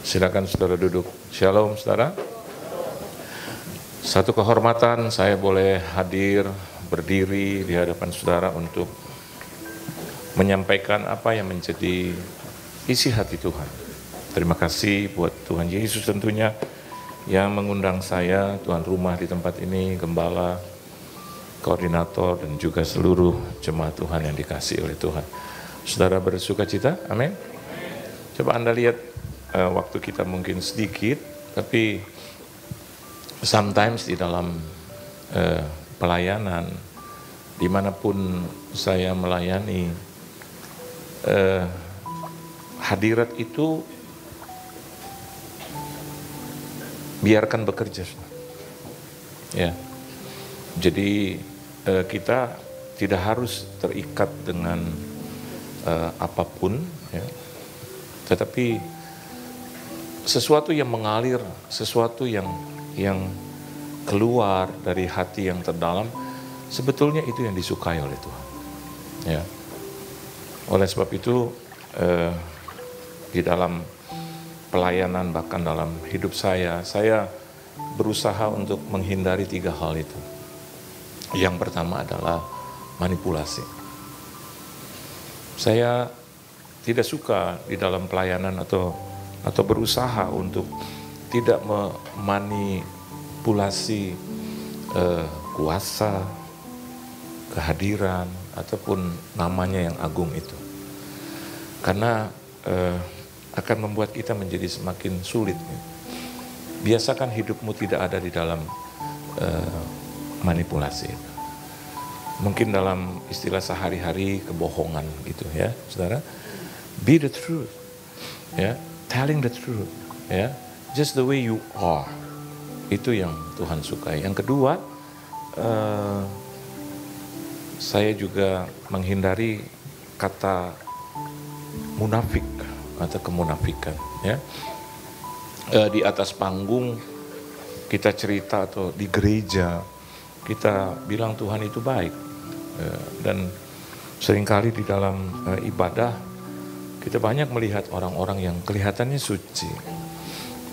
Silakan saudara duduk. Shalom saudara. Satu kehormatan saya boleh hadir, berdiri di hadapan saudara untuk menyampaikan apa yang menjadi isi hati Tuhan. Terima kasih buat Tuhan Yesus tentunya yang mengundang saya, tuan rumah di tempat ini, gembala, koordinator, dan juga seluruh jemaat Tuhan yang dikasihi oleh Tuhan. Saudara bersuka cita? Amin. Coba Anda lihat waktu kita mungkin sedikit, tapi sometimes di dalam pelayanan, dimanapun saya melayani, hadirat itu biarkan bekerja. Ya, jadi kita tidak harus terikat dengan apapun, ya. Tetapi sesuatu yang mengalir, sesuatu yang keluar dari hati yang terdalam, sebetulnya itu yang disukai oleh Tuhan. Ya. Oleh sebab itu, di dalam pelayanan, bahkan dalam hidup saya berusaha untuk menghindari 3 hal itu. Yang pertama adalah manipulasi. Saya tidak suka di dalam pelayanan atau berusaha untuk tidak memanipulasi kuasa, kehadiran, ataupun namanya yang agung itu. Karena akan membuat kita menjadi semakin sulit. Biasakan hidupmu tidak ada di dalam manipulasi. Mungkin dalam istilah sehari-hari kebohongan gitu ya, saudara. Be the truth, ya. Telling the truth, ya, just the way you are, itu yang Tuhan sukai. Yang kedua, saya juga menghindari kata munafik atau kemunafikan. Ya, di atas panggung kita cerita atau di gereja kita bilang Tuhan itu baik, dan seringkali di dalam ibadah kita banyak melihat orang-orang yang kelihatannya suci,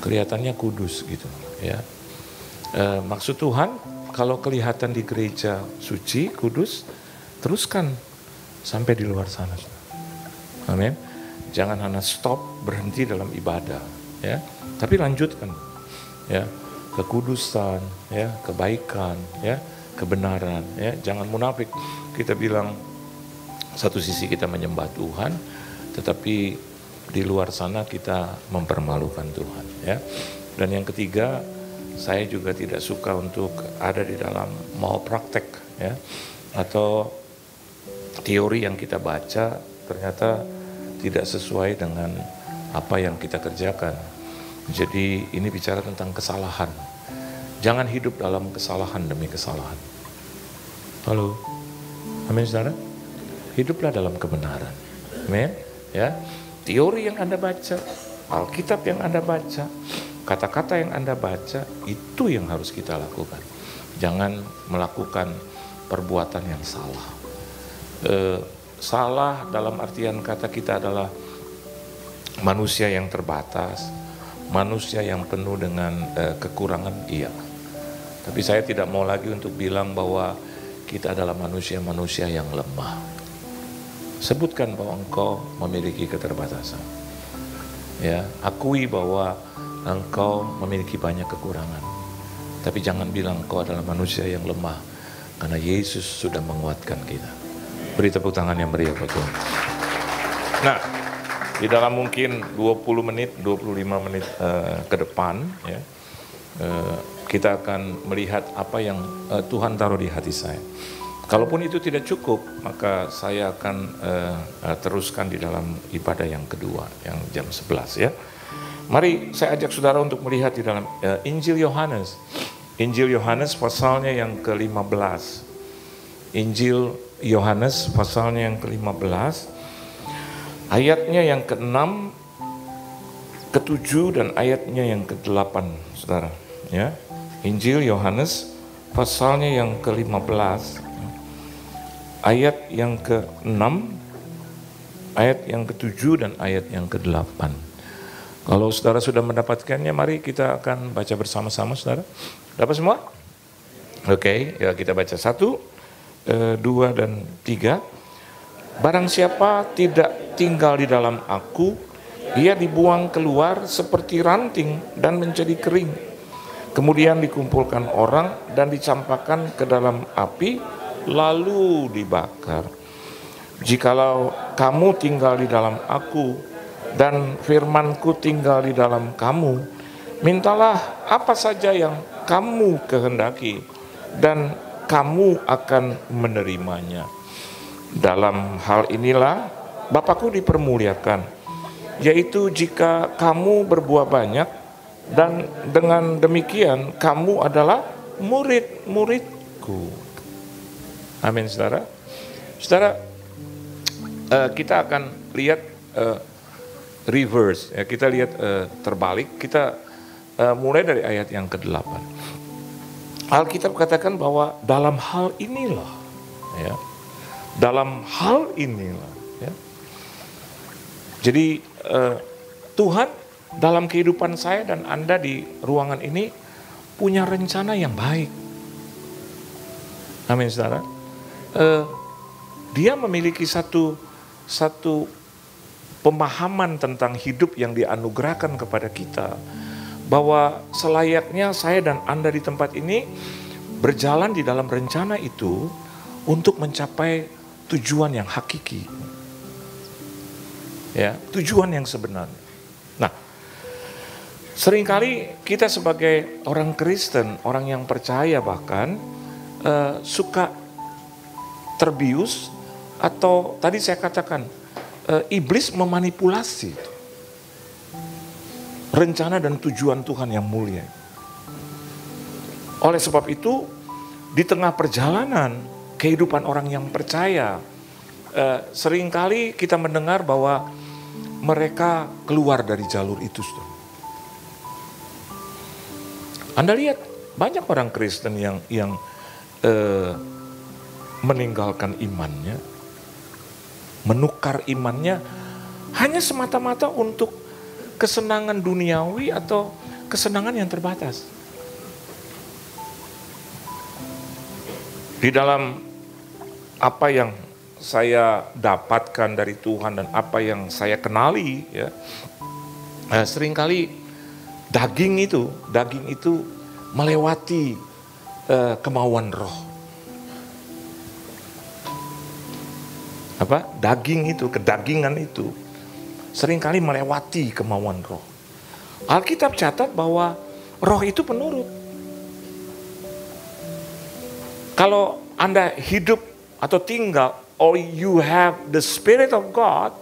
kelihatannya kudus gitu, ya. Maksud Tuhan, kalau kelihatan di gereja suci, kudus, teruskan sampai di luar sana. Amin. Jangan hanya stop, berhenti dalam ibadah, ya. Tapi lanjutkan, ya, kekudusan, ya, kebaikan, ya, kebenaran, ya. Jangan munafik. Kita bilang satu sisi kita menyembah Tuhan, tetapi di luar sana kita mempermalukan Tuhan, ya. Dan yang ketiga, saya juga tidak suka untuk ada di dalam malpraktek, ya, atau teori yang kita baca ternyata tidak sesuai dengan apa yang kita kerjakan. Jadi ini bicara tentang kesalahan. Jangan hidup dalam kesalahan demi kesalahan. Halo, amin saudara. Hiduplah dalam kebenaran, amin. Ya, teori yang Anda baca, Alkitab yang Anda baca, kata-kata yang Anda baca, itu yang harus kita lakukan. Jangan melakukan perbuatan yang salah. Salah dalam artian kata kita adalah manusia yang terbatas, manusia yang penuh dengan kekurangan, iya. Tapi saya tidak mau lagi untuk bilang bahwa kita adalah manusia-manusia yang lemah. Sebutkan bahwa engkau memiliki keterbatasan. Ya, akui bahwa engkau memiliki banyak kekurangan. Tapi jangan bilang engkau adalah manusia yang lemah, karena Yesus sudah menguatkan kita. Beri tepuk tangan yang meriah buat Tuhan. Nah, di dalam mungkin 20 menit, 25 menit ke depan, ya, kita akan melihat apa yang Tuhan taruh di hati saya. Kalaupun itu tidak cukup, maka saya akan teruskan di dalam ibadah yang kedua, yang jam 11, ya. Mari saya ajak saudara untuk melihat di dalam Injil Yohanes. Injil Yohanes pasalnya yang ke-15. Injil Yohanes pasalnya yang ke-15. Ayatnya yang ke-6, ke-7 dan ayatnya yang ke-8, saudara. Ya. Injil Yohanes pasalnya yang ke-15. Ayat yang ke-6, ayat yang ke-7 dan ayat yang ke-8. Kalau saudara sudah mendapatkannya, mari kita akan baca bersama-sama, saudara. Dapat semua? Oke, ya kita baca 1, 2, dan 3. Barang siapa tidak tinggal di dalam aku, ia dibuang keluar seperti ranting dan menjadi kering. Kemudian dikumpulkan orang dan dicampakkan ke dalam api, lalu dibakar. Jikalau kamu tinggal di dalam aku, dan firmanku tinggal di dalam kamu, mintalah apa saja yang kamu kehendaki, dan kamu akan menerimanya. Dalam hal inilah Bapakku dipermuliakan, yaitu jika kamu berbuah banyak, dan dengan demikian kamu adalah murid-muridku. Amin, saudara. Saudara, kita akan lihat reverse, ya, kita lihat terbalik. Kita mulai dari ayat yang ke-8. Alkitab katakan bahwa dalam hal inilah, ya, dalam hal inilah, ya. Jadi Tuhan dalam kehidupan saya dan Anda di ruangan ini punya rencana yang baik. Amin, saudara. Dia memiliki satu pemahaman tentang hidup yang dianugerahkan kepada kita, bahwa selayaknya saya dan Anda di tempat ini berjalan di dalam rencana itu untuk mencapai tujuan yang hakiki, ya, tujuan yang sebenarnya. Nah, seringkali kita sebagai orang Kristen, orang yang percaya bahkan suka terbius, atau tadi saya katakan iblis memanipulasi rencana dan tujuan Tuhan yang mulia. Oleh sebab itu, di tengah perjalanan kehidupan orang yang percaya, seringkali kita mendengar bahwa mereka keluar dari jalur itu. Anda lihat banyak orang Kristen yang meninggalkan imannya, menukar imannya hanya semata-mata untuk kesenangan duniawi atau kesenangan yang terbatas. Di dalam apa yang saya dapatkan dari Tuhan dan apa yang saya kenali, ya, seringkali daging itu melewati kemauan roh. Daging itu, kedagingan itu seringkali melewati kemauan roh. Alkitab catat bahwa roh itu penurut. Kalau Anda hidup atau tinggal, or you have the Spirit of God,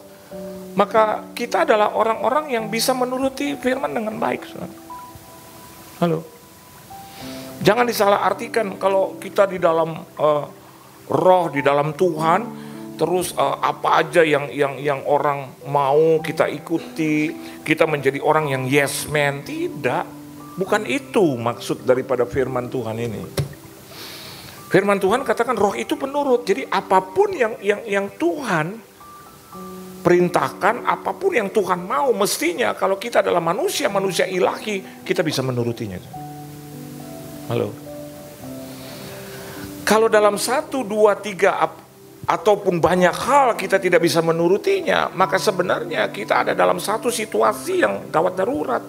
maka kita adalah orang-orang yang bisa menuruti firman dengan baik. Halo. Jangan disalahartikan kalau kita di dalam roh, di dalam Tuhan, terus apa aja yang orang mau kita ikuti, kita menjadi orang yang yes man. Tidak, bukan itu maksud daripada firman Tuhan ini. Firman Tuhan katakan roh itu penurut. Jadi apapun yang Tuhan perintahkan, apapun yang Tuhan mau, mestinya kalau kita adalah manusia ilahi, kita bisa menurutinya. Halo. Kalau dalam 1, 2, 3 ataupun banyak hal kita tidak bisa menurutinya, maka sebenarnya kita ada dalam satu situasi yang gawat darurat.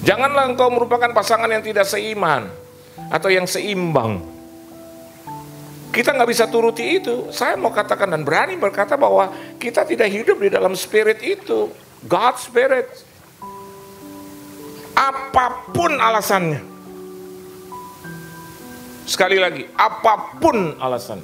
Janganlah engkau merupakan pasangan yang tidak seiman atau yang seimbang. Kita nggak bisa turuti itu. Saya mau katakan dan berani berkata bahwa kita tidak hidup di dalam spirit itu, God's Spirit. Apapun alasannya. Sekali lagi, apapun alasan.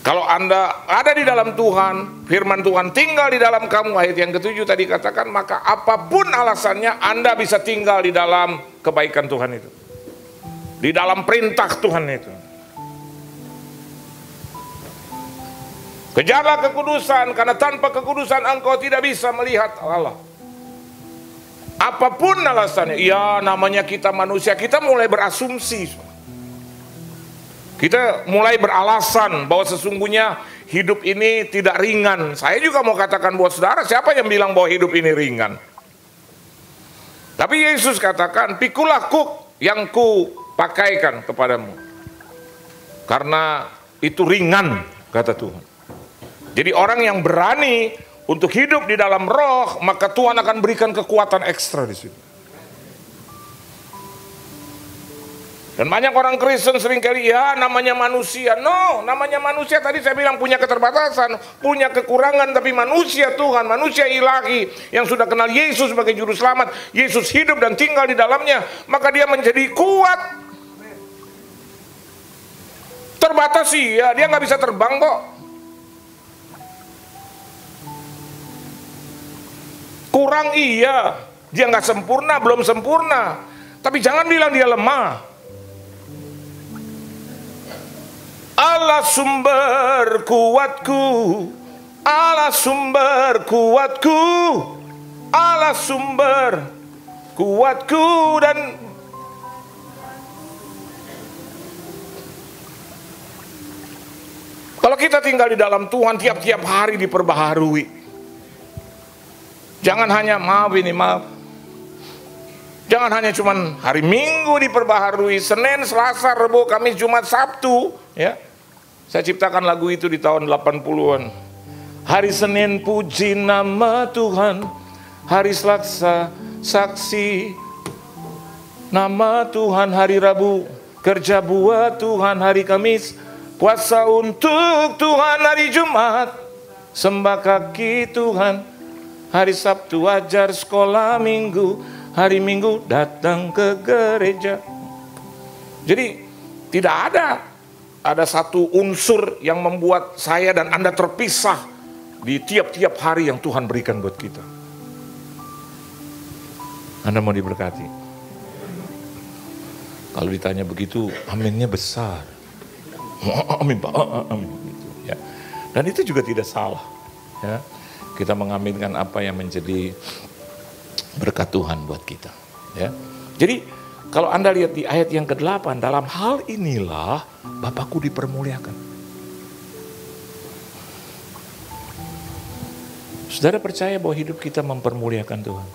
Kalau Anda ada di dalam Tuhan, firman Tuhan tinggal di dalam kamu, ayat yang ke-7 tadi katakan, maka apapun alasannya Anda bisa tinggal di dalam kebaikan Tuhan itu. Di dalam perintah Tuhan itu. Kejarlah kekudusan, karena tanpa kekudusan engkau tidak bisa melihat Allah. Apapun alasannya, ya namanya kita manusia, kita mulai berasumsi. Kita mulai beralasan bahwa sesungguhnya hidup ini tidak ringan. Saya juga mau katakan buat saudara, siapa yang bilang bahwa hidup ini ringan? Tapi Yesus katakan, pikulah kuk yang ku pakaikan kepadamu. Karena itu ringan, kata Tuhan. Jadi orang yang berani untuk hidup di dalam roh, maka Tuhan akan berikan kekuatan ekstra di situ. Dan banyak orang Kristen seringkali, ya namanya manusia. No, namanya manusia tadi saya bilang punya keterbatasan, punya kekurangan, tapi manusia Tuhan, manusia ilahi yang sudah kenal Yesus sebagai juru selamat. Yesus hidup dan tinggal di dalamnya, maka dia menjadi kuat. Terbatas sih ya, dia nggak bisa terbang kok. Kurang iya, dia nggak sempurna, belum sempurna. Tapi jangan bilang dia lemah. Allah sumber kuatku, Allah sumber kuatku, Allah sumber kuatku. Dan kalau kita tinggal di dalam Tuhan, tiap-tiap hari diperbaharui. Jangan hanya maaf. Jangan hanya cuman hari Minggu diperbaharui, Senin, Selasa, Rabu, Kamis, Jumat, Sabtu, ya. Saya ciptakan lagu itu di tahun 80-an. Hari Senin puji nama Tuhan, hari Selasa saksi nama Tuhan, hari Rabu kerja buat Tuhan, hari Kamis puasa untuk Tuhan, hari Jumat sembah kaki Tuhan, hari Sabtu ajar sekolah Minggu, hari Minggu datang ke gereja. Jadi tidak ada satu unsur yang membuat saya dan Anda terpisah di tiap-tiap hari yang Tuhan berikan buat kita. Anda mau diberkati? Kalau ditanya begitu, aminnya besar. Amin Pak, amin. Gitu, ya. Dan itu juga tidak salah. Ya. Kita mengaminkan apa yang menjadi berkat Tuhan buat kita. Ya. Jadi kalau Anda lihat di ayat yang ke-8, dalam hal inilah Bapakku dipermuliakan. Saudara percaya bahwa hidup kita mempermuliakan Tuhan?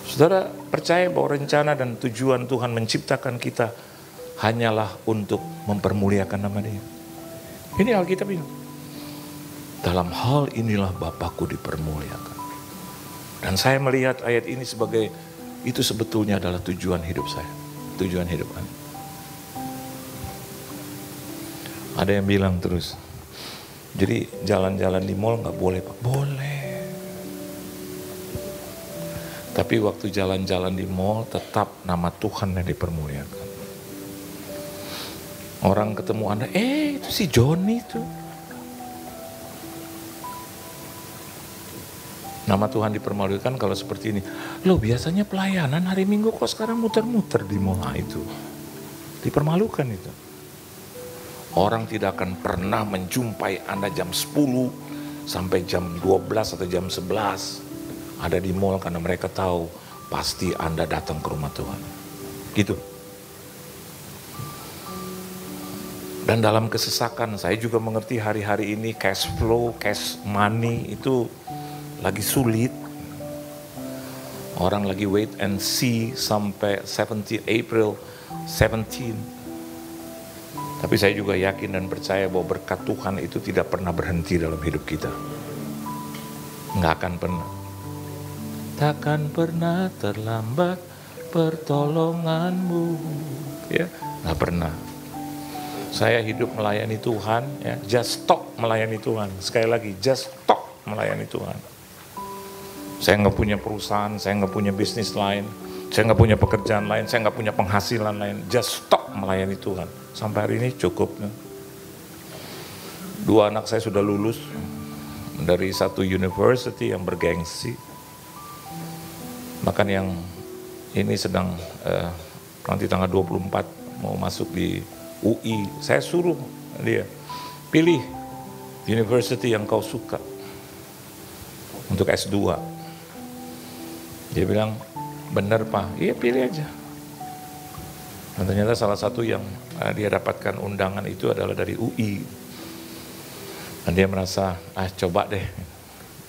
Saudara percaya bahwa rencana dan tujuan Tuhan menciptakan kita hanyalah untuk mempermuliakan nama Dia? Ini Alkitab ini. Dalam hal inilah Bapakku dipermuliakan. Dan saya melihat ayat ini sebagai itu sebetulnya adalah tujuan hidup saya, tujuan hidup Anda. Ada yang bilang terus, jadi jalan-jalan di mall nggak boleh Pak? Boleh. Tapi waktu jalan-jalan di mall tetap nama Tuhan yang dipermuliakan. Orang ketemu Anda, itu si Joni tuh. Nama Tuhan dipermuliakan kalau seperti ini. Loh biasanya pelayanan hari Minggu kok sekarang muter-muter di mall itu. Dipermalukan itu. Orang tidak akan pernah menjumpai Anda jam 10 sampai jam 12 atau jam 11 ada di mall karena mereka tahu pasti Anda datang ke rumah Tuhan. Gitu. Dan dalam kesesakan saya juga mengerti hari-hari ini cash flow, cash money itu lagi sulit. Orang lagi wait and see sampai 17 April 17. Tapi saya juga yakin dan percaya bahwa berkat Tuhan itu tidak pernah berhenti dalam hidup kita. Nggak akan pernah. Takkan pernah terlambat pertolonganmu. Ya, nggak pernah. Saya hidup melayani Tuhan, ya, just stop melayani Tuhan. Sekali lagi, just stop melayani Tuhan. Saya nggak punya perusahaan, saya nggak punya bisnis lain, saya nggak punya pekerjaan lain, saya nggak punya penghasilan lain. Just stop melayani Tuhan. Sampai hari ini cukup. 2 anak saya sudah lulus dari satu university yang bergengsi. Bahkan yang ini sedang nanti tanggal 24 mau masuk di UI. Saya suruh dia, pilih university yang kau suka untuk S2. Dia bilang, benar Pak, iya pilih aja. Dan ternyata salah satu yang dia dapatkan undangan itu adalah dari UI. Dan dia merasa, coba deh.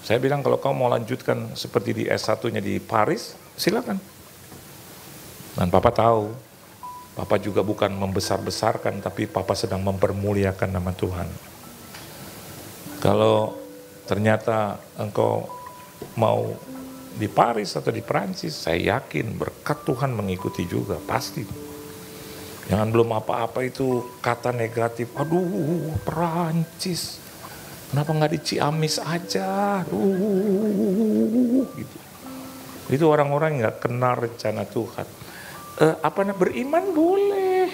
Saya bilang kalau kau mau lanjutkan seperti di S1-nya di Paris, silakan. Dan Papa tahu, Papa juga bukan membesar-besarkan, tapi Papa sedang mempermuliakan nama Tuhan. Kalau ternyata engkau mau di Paris atau di Prancis, saya yakin berkat Tuhan mengikuti juga, pasti. Jangan belum apa-apa itu kata negatif, aduh Prancis, kenapa nggak di Ciamis aja, gitu. Itu orang-orang nggak kenal rencana Tuhan. Beriman boleh,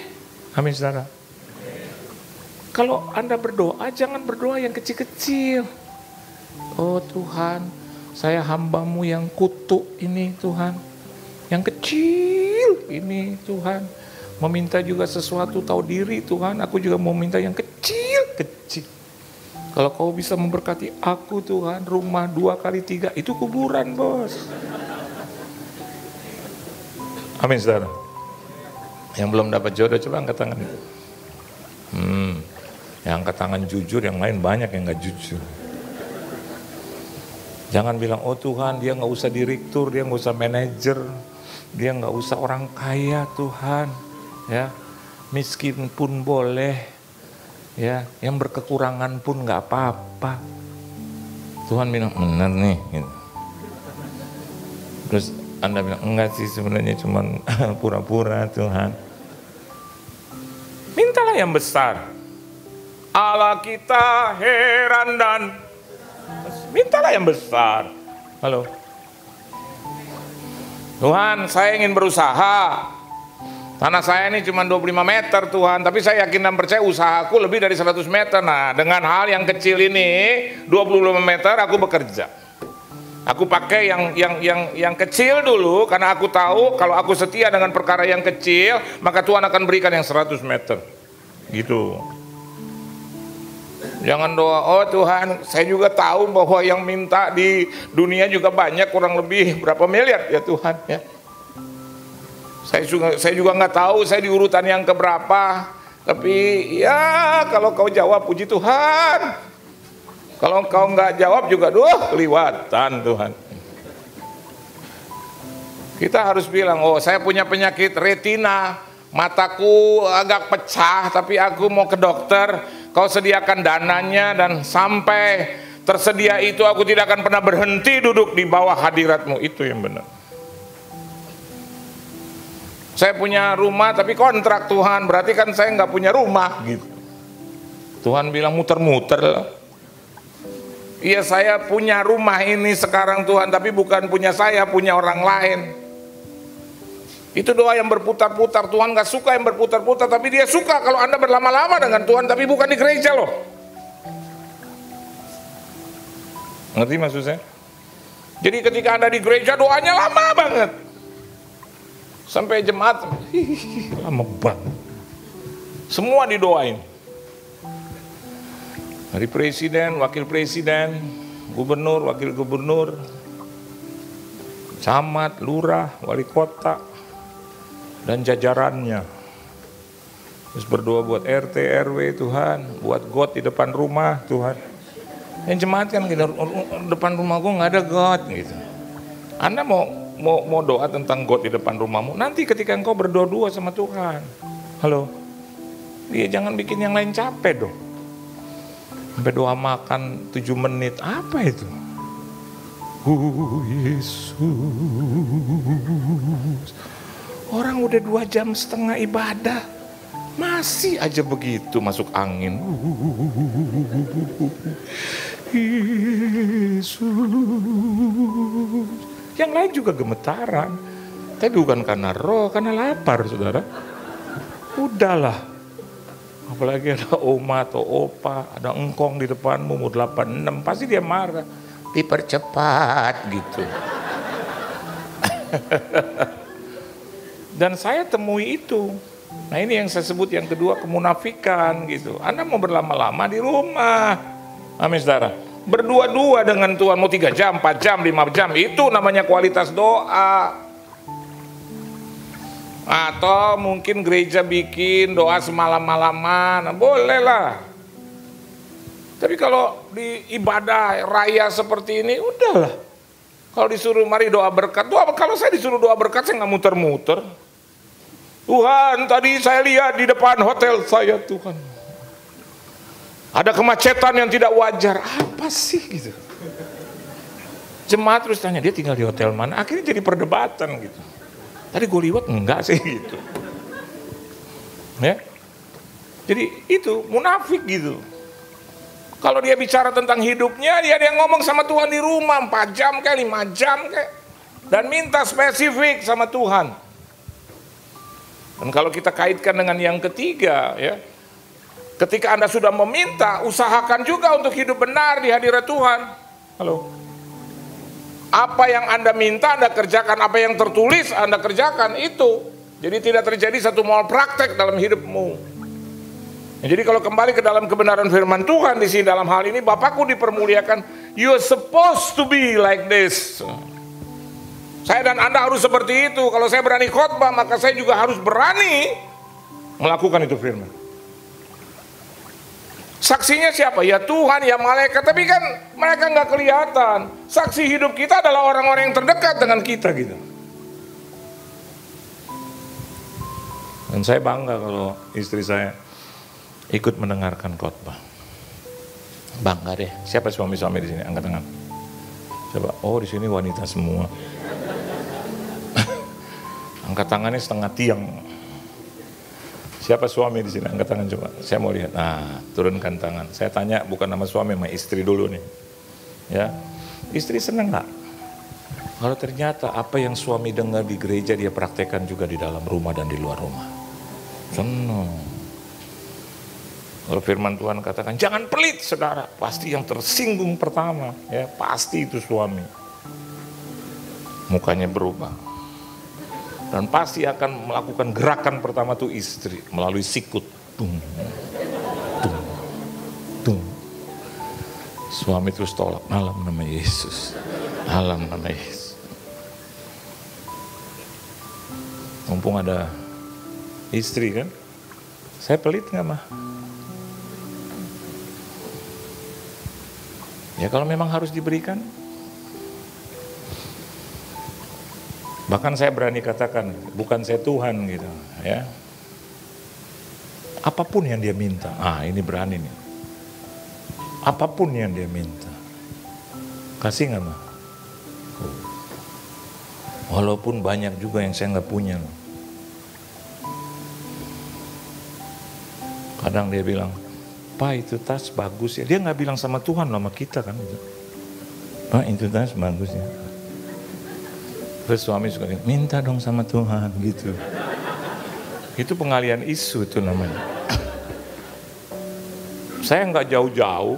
amin saudara. Kalau Anda berdoa, jangan berdoa yang kecil-kecil. Oh Tuhan, saya hambamu yang kutuk ini Tuhan, yang kecil ini Tuhan, meminta juga sesuatu tahu diri Tuhan, aku juga mau minta yang kecil-kecil. Kalau kau bisa memberkati aku Tuhan, rumah 2x3, itu kuburan bos. Amin saudara. Yang belum dapat jodoh coba angkat tangan. Yang angkat tangan jujur, yang lain banyak yang gak jujur. Jangan bilang, oh Tuhan dia gak usah direktur, dia gak usah manajer, dia gak usah orang kaya Tuhan, ya miskin pun boleh, ya yang berkekurangan pun gak apa-apa. Tuhan bilang benar nih, gitu. Terus Anda bilang enggak sih sebenarnya cuman pura-pura Tuhan. Mintalah yang besar. Allah kita heran dan mintalah yang besar. Halo. Tuhan, saya ingin berusaha. Tanah saya ini cuma 25 meter Tuhan, tapi saya yakin dan percaya usahaku lebih dari 100 meter. Nah, dengan hal yang kecil ini 25 meter aku bekerja. Aku pakai yang kecil dulu karena aku tahu kalau aku setia dengan perkara yang kecil, maka Tuhan akan berikan yang 100 meter. Gitu. Jangan doa, oh Tuhan, saya juga tahu bahwa yang minta di dunia juga banyak, kurang lebih berapa miliar ya Tuhan ya. Saya juga nggak tahu saya di urutan yang keberapa, tapi ya kalau kau jawab puji Tuhan. Kalau kau nggak jawab juga, kelewatan Tuhan. Kita harus bilang, oh saya punya penyakit retina, mataku agak pecah, tapi aku mau ke dokter. Kau sediakan dananya dan sampai tersedia itu aku tidak akan pernah berhenti duduk di bawah hadirat-Mu. Itu yang benar. Saya punya rumah tapi kontrak Tuhan, berarti kan saya nggak punya rumah gitu. Tuhan bilang muter-muter lah. Iya saya punya rumah ini sekarang Tuhan, tapi bukan punya saya, punya orang lain. Itu doa yang berputar-putar. Tuhan gak suka yang berputar-putar, tapi dia suka kalau Anda berlama-lama dengan Tuhan, tapi bukan di gereja loh. Ngerti maksud saya? Jadi ketika Anda di gereja doanya lama banget. Sampai jemaat, lama banget. Semua didoain. Dari presiden, wakil presiden, gubernur, wakil gubernur, camat, lurah, wali kota, dan jajarannya. Terus berdoa buat RT, RW Tuhan, buat got di depan rumah Tuhan. Yang jemaat kan gitu, depan rumahku nggak ada got gitu. Anda mau doa tentang got di depan rumahmu, nanti ketika engkau berdoa sama Tuhan. Halo, dia jangan bikin yang lain capek dong. Sampai doa makan 7 menit, apa itu? Yesus. Orang udah 2,5 jam ibadah, masih aja begitu masuk angin. Yesus. Yang lain juga gemetaran, tapi bukan karena roh, karena lapar saudara. Udahlah. Apalagi ada oma atau opa, ada engkong di depanmu umur 86, pasti dia marah. Dipercepat gitu. Dan saya temui itu. Nah ini yang saya sebut yang kedua, kemunafikan gitu. Anda mau berlama-lama di rumah. Amin saudara. Berdua-dua dengan Tuhan, mau 3 jam, 4 jam, 5 jam, itu namanya kualitas doa. Atau mungkin gereja bikin doa semalam-malaman, boleh lah. Tapi kalau di ibadah raya seperti ini, udahlah. Kalau disuruh mari doa berkat, kalau saya disuruh doa berkat saya nggak muter-muter. Tuhan, tadi saya lihat di depan hotel saya, Tuhan, ada kemacetan yang tidak wajar. Apa sih gitu? Jemaat terus tanya, dia tinggal di hotel mana? Akhirnya jadi perdebatan gitu. Tadi gue liwat enggak sih gitu. Ya. Jadi itu munafik gitu. Kalau dia bicara tentang hidupnya, dia ngomong sama Tuhan di rumah 4 jam kayak 5 jam kayak, dan minta spesifik sama Tuhan. Dan kalau kita kaitkan dengan yang ketiga, ya, ketika Anda sudah meminta, usahakan juga untuk hidup benar di hadirat Tuhan. Halo. Apa yang Anda minta Anda kerjakan, apa yang tertulis Anda kerjakan itu. Jadi tidak terjadi satu malpraktek dalam hidupmu. Jadi kalau kembali ke dalam kebenaran firman Tuhan di sini dalam hal ini, Bapakku dipermuliakan, you are supposed to be like this. Saya dan Anda harus seperti itu. Kalau saya berani khotbah, maka saya juga harus berani melakukan itu firman. Saksinya siapa? Ya Tuhan, ya malaikat. Tapi kan mereka nggak kelihatan. Saksi hidup kita adalah orang-orang yang terdekat dengan kita gitu. Dan saya bangga kalau istri saya ikut mendengarkan khotbah. Bangga deh. Siapa suami-suami di sini? Angkat tangan. Coba. Oh, di sini wanita semua. Angkat tangannya setengah tiang. Siapa suami di sini? Angkat tangan coba. Saya mau lihat. Nah, turunkan tangan. Saya tanya bukan nama suami, sama istri dulu nih. Ya, istri senang nggak? Kalau ternyata apa yang suami dengar di gereja dia praktekkan juga di dalam rumah dan di luar rumah. Senang. Kalau firman Tuhan katakan jangan pelit saudara, pasti yang tersinggung pertama ya pasti itu suami. Mukanya berubah. Dan pasti akan melakukan gerakan pertama tuh istri melalui sikut. Tung, tung, tung. Suami terus tolak, alam nama Yesus. Alam nama Yesus. Mumpung ada istri kan, saya pelit nggak mah? Ya kalau memang harus diberikan. Bahkan saya berani katakan, bukan saya Tuhan gitu ya. Apapun yang dia minta, ini berani nih. Apapun yang dia minta, kasih nggak mah? Walaupun banyak juga yang saya nggak punya. Kadang dia bilang, Pak itu tas bagus ya. Dia nggak bilang sama Tuhan, sama kita kan. Pak itu tas bagus ya. Terus suami suka bilang, minta dong sama Tuhan gitu. Itu pengalian isu itu namanya. Saya nggak jauh-jauh.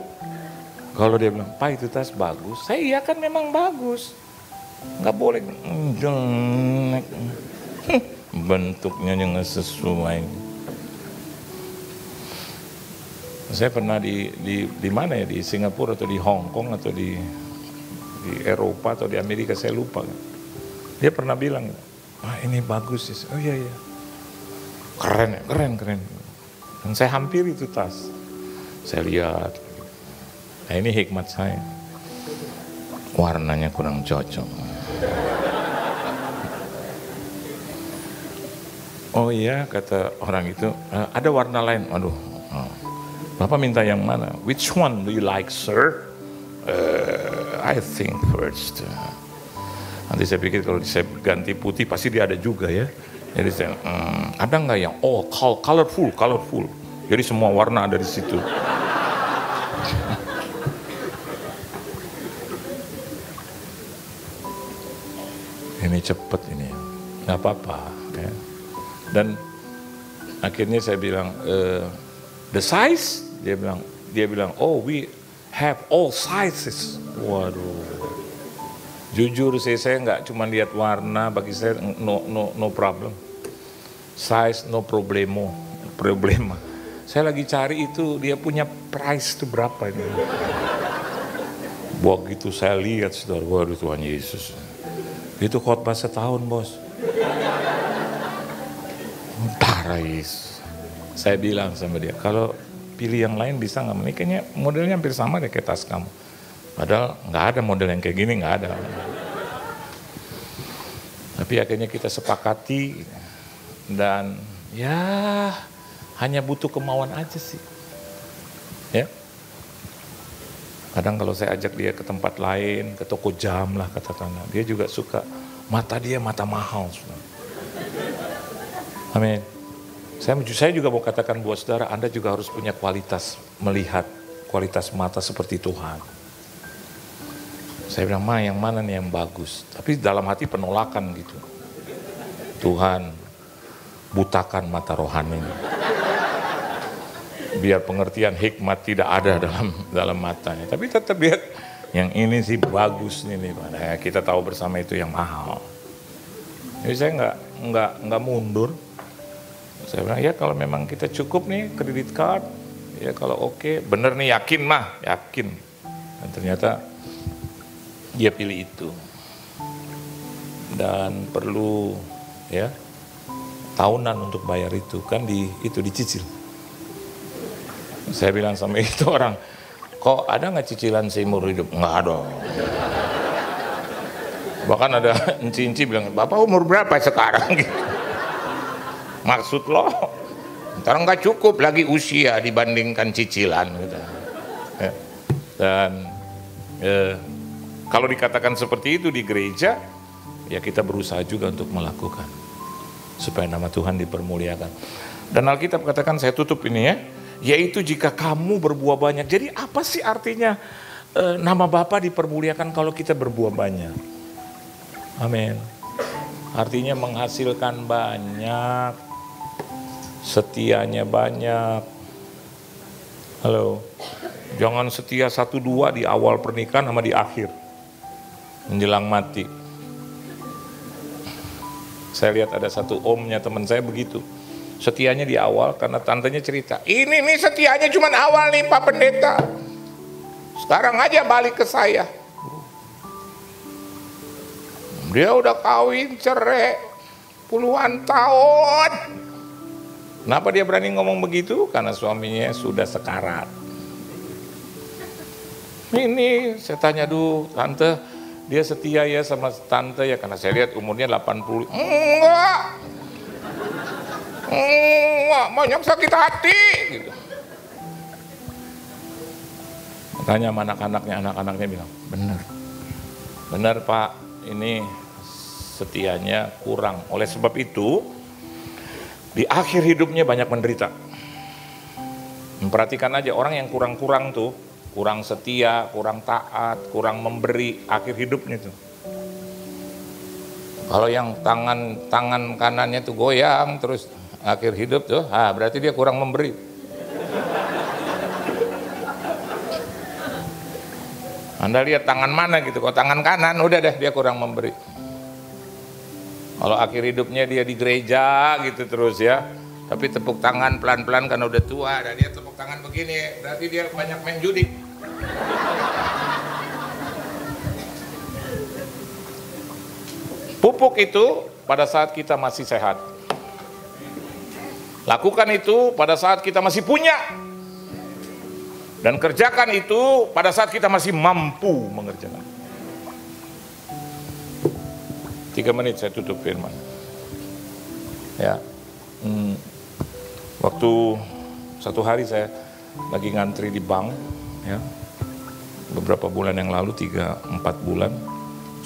Kalau dia bilang, Pak itu tas bagus. Saya iya kan memang bagus. Nggak boleh jelek. Bentuknya yang nggak sesuai. Saya pernah di mana ya, di Singapura atau di Hong Kong atau di Eropa atau di Amerika, saya lupa. Dia pernah bilang, ini bagus ya. Oh iya. Keren ya, keren. Dan saya hampir itu tas. Saya lihat. Nah ini hikmat saya. Warnanya kurang cocok. Oh iya, kata orang itu, ada warna lain. Waduh. Bapak minta yang mana? Which one do you like, sir? I think first. Nanti saya pikir kalau saya ganti putih pasti dia ada juga ya. Jadi saya, ada nggak yang colorful? Jadi semua warna ada di situ. Ini cepet ini, nggak apa-apa. Ya. Dan akhirnya saya bilang, the size? Dia bilang, oh we have all sizes. Waduh. Jujur saya nggak cuma lihat warna, bagi saya no problem. Size no problema. Saya lagi cari itu dia punya price itu berapa ini. Begitu saya lihat saudara, waduh Tuhan Yesus. Itu khotbah setahun bos. Tarais. Saya bilang sama dia, kalau pilih yang lain bisa nggak? Ini kayaknya modelnya hampir sama deh kayak tas kamu. Padahal nggak ada model yang kayak gini, nggak ada. Tapi akhirnya kita sepakati dan ya hanya butuh kemauan aja sih. Ya. Kadang kalau saya ajak dia ke tempat lain, ke toko jam lah katakanlah, dia juga suka. Mata dia mata mahal. Amin. Saya juga mau katakan buat saudara, Anda juga harus punya kualitas melihat, kualitas mata seperti Tuhan. Saya bilang, yang mana nih yang bagus? Tapi dalam hati penolakan gitu. Tuhan, butakan mata rohani. Biar pengertian hikmat tidak ada dalam matanya. Tapi tetap lihat, yang ini sih bagus nih Pak. Nah, kita tahu bersama itu yang mahal. Jadi saya nggak mundur. Saya bilang ya kalau memang kita cukup nih kredit card, ya kalau oke, bener nih yakin mah, yakin. Dan ternyata dia pilih itu. Dan perlu ya tahunan untuk bayar itu kan itu dicicil. Saya bilang sama itu orang, kok ada nggak cicilan seumur hidup? Nggak ada. Bahkan ada enci-enci bilang, Bapak umur berapa sekarang? Gitu. Maksud lo, ntar nggak cukup lagi usia dibandingkan cicilan. Gitu. Ya. Dan kalau dikatakan seperti itu di gereja, ya kita berusaha juga untuk melakukan supaya nama Tuhan dipermuliakan. Dan Alkitab katakan, saya tutup ini ya, yaitu jika kamu berbuah banyak. Jadi apa sih artinya nama Bapa dipermuliakan kalau kita berbuah banyak? Amin. Artinya menghasilkan banyak, setianya banyak. Halo, jangan setia 1-2 di awal pernikahan sama di akhir, menjelang mati. Saya lihat ada satu omnya teman saya begitu. Setianya di awal karena tantenya cerita, ini nih setianya cuma awal nih Pak Pendeta. Sekarang aja balik ke saya. Dia udah kawin, cerai, puluhan tahun. Kenapa dia berani ngomong begitu? Karena suaminya sudah sekarat. Ini saya tanya dulu, tante, dia setia ya sama tante ya? Karena saya lihat umurnya 80. Enggak, banyak sakit hati gitu. Tanya sama anak-anaknya bilang, benar Pak, ini setianya kurang. Oleh sebab itu, di akhir hidupnya banyak menderita. Memperhatikan aja orang yang kurang-kurang tuh, kurang setia, kurang taat, kurang memberi, akhir hidupnya tuh. Kalau yang tangan kanannya tuh goyang terus akhir hidup tuh, berarti dia kurang memberi. Anda lihat tangan mana gitu, kalau tangan kanan udah deh dia kurang memberi. Kalau akhir hidupnya dia di gereja gitu terus ya, tapi tepuk tangan pelan-pelan karena udah tua, dan dia tepuk tangan begini, berarti dia banyak main judi. Pupuk itu pada saat kita masih sehat. Lakukan itu pada saat kita masih punya. Dan kerjakan itu pada saat kita masih mampu mengerjakan. 3 menit saya tutup firman. Ya, waktu satu hari saya lagi ngantri di bank, ya, beberapa bulan yang lalu, 3-4 bulan,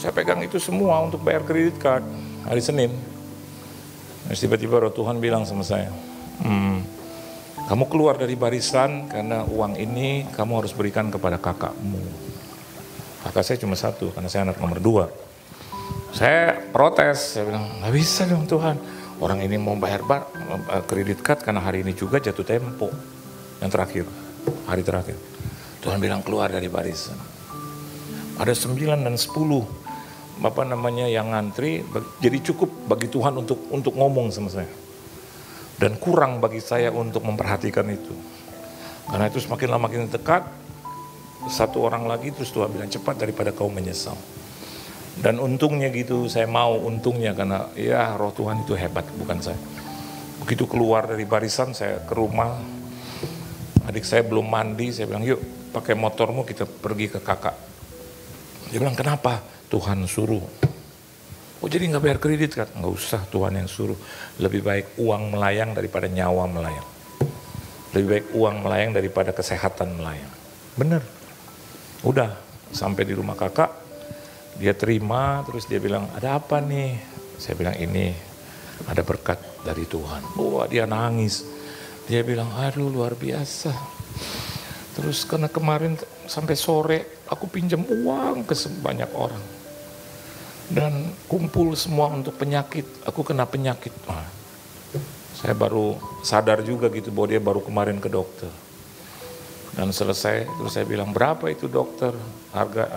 saya pegang itu semua untuk bayar kredit card hari Senin. Terus tiba-tiba roh Tuhan bilang sama saya, kamu keluar dari barisan karena uang ini kamu harus berikan kepada kakakmu. Kakak saya cuma 1 karena saya anak nomor 2. Saya protes, saya bilang nggak bisa dong Tuhan. Orang ini mau bayar kredit card karena hari ini juga jatuh tempo. Yang terakhir, hari terakhir. Tuhan bilang keluar dari barisan. Ada 9 dan 10 yang ngantri, jadi cukup bagi Tuhan untuk ngomong sama saya. Dan kurang bagi saya untuk memperhatikan itu. Karena itu semakin lama makin dekat, 1 orang lagi terus Tuhan bilang cepat daripada kau menyesal. Dan untungnya gitu, saya mau untungnya karena ya roh Tuhan itu hebat, bukan saya. Begitu keluar dari barisan saya ke rumah, adik saya belum mandi, saya bilang yuk pakai motormu kita pergi ke kakak. Dia bilang kenapa? Tuhan suruh. Oh jadi nggak bayar kredit kan? Nggak usah, Tuhan yang suruh. Lebih baik uang melayang daripada nyawa melayang. Lebih baik uang melayang daripada kesehatan melayang. Bener. Udah sampai di rumah kakak, dia terima, terus dia bilang ada apa nih? Saya bilang ini ada berkat dari Tuhan. Wah dia nangis. Dia bilang aduh luar biasa. Terus karena kemarin sampai sore aku pinjam uang ke sebanyak orang. Dan kumpul semua untuk penyakit, aku kena penyakit. Nah, saya baru sadar juga gitu bahwa dia baru kemarin ke dokter. Dan selesai, terus saya bilang berapa itu dokter, harga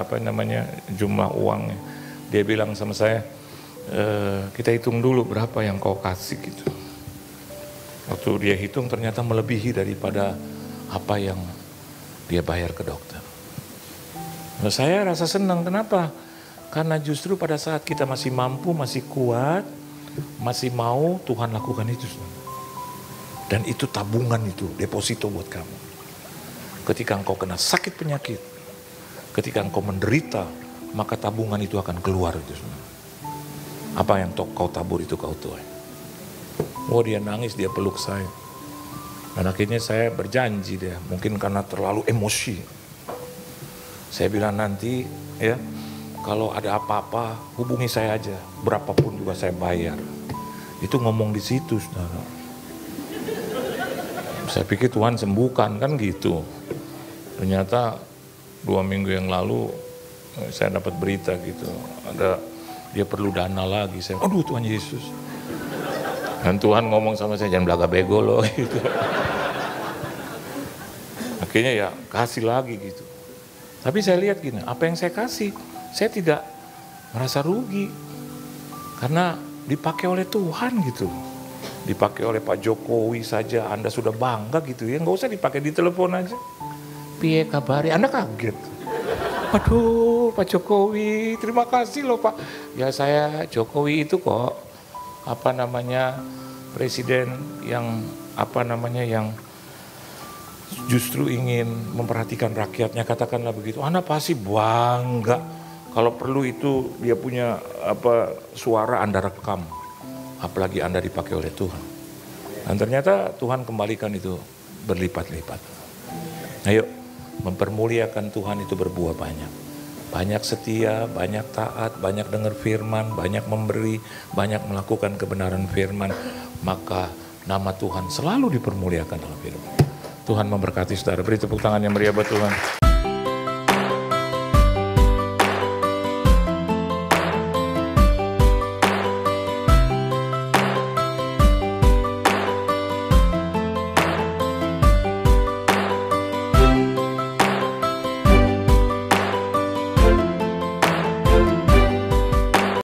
jumlah uangnya. Dia bilang sama saya, kita hitung dulu berapa yang kau kasih gitu. Waktu dia hitung ternyata melebihi daripada apa yang dia bayar ke dokter. Nah, saya rasa senang, kenapa? Karena justru pada saat kita masih mampu, masih kuat, masih mau, Tuhan lakukan itu. Dan itu tabungan itu, deposito buat kamu. Ketika engkau kena sakit penyakit, ketika engkau menderita, maka tabungan itu akan keluar itu semua. Apa yang kau tabur itu kau tuai. Oh dia nangis, dia peluk saya. Dan akhirnya saya berjanji dia, mungkin karena terlalu emosi. Saya bilang nanti ya, kalau ada apa-apa hubungi saya aja, berapapun juga saya bayar. Itu ngomong di situ, saudara. Saya pikir Tuhan sembuhkan kan gitu. Ternyata 2 minggu yang lalu saya dapat berita gitu, ada dia perlu dana lagi. Saya, aduh Tuhan Yesus. Dan Tuhan ngomong sama saya, jangan belaga bego loh gitu. Akhirnya ya kasih lagi gitu. Tapi saya lihat gini, apa yang saya kasih, saya tidak merasa rugi. Karena dipakai oleh Tuhan gitu. Dipakai oleh Pak Jokowi saja, Anda sudah bangga gitu ya. Nggak usah dipakai di telepon aja. Piye kabari, Anda kaget. Aduh Pak Jokowi, terima kasih loh Pak. Ya saya Jokowi itu kok, presiden yang yang justru ingin memperhatikan rakyatnya, katakanlah begitu. Anda pasti bangga. Kalau perlu itu dia punya suara Anda rekam. Apalagi Anda dipakai oleh Tuhan. Dan ternyata Tuhan kembalikan itu berlipat-lipat. Ayo, mempermuliakan Tuhan itu berbuah banyak. Banyak setia, banyak taat, banyak dengar firman, banyak memberi, banyak melakukan kebenaran firman. Maka nama Tuhan selalu dipermuliakan dalam firman. Tuhan memberkati saudara. Beri tepuk tangan yang meriah buat Tuhan.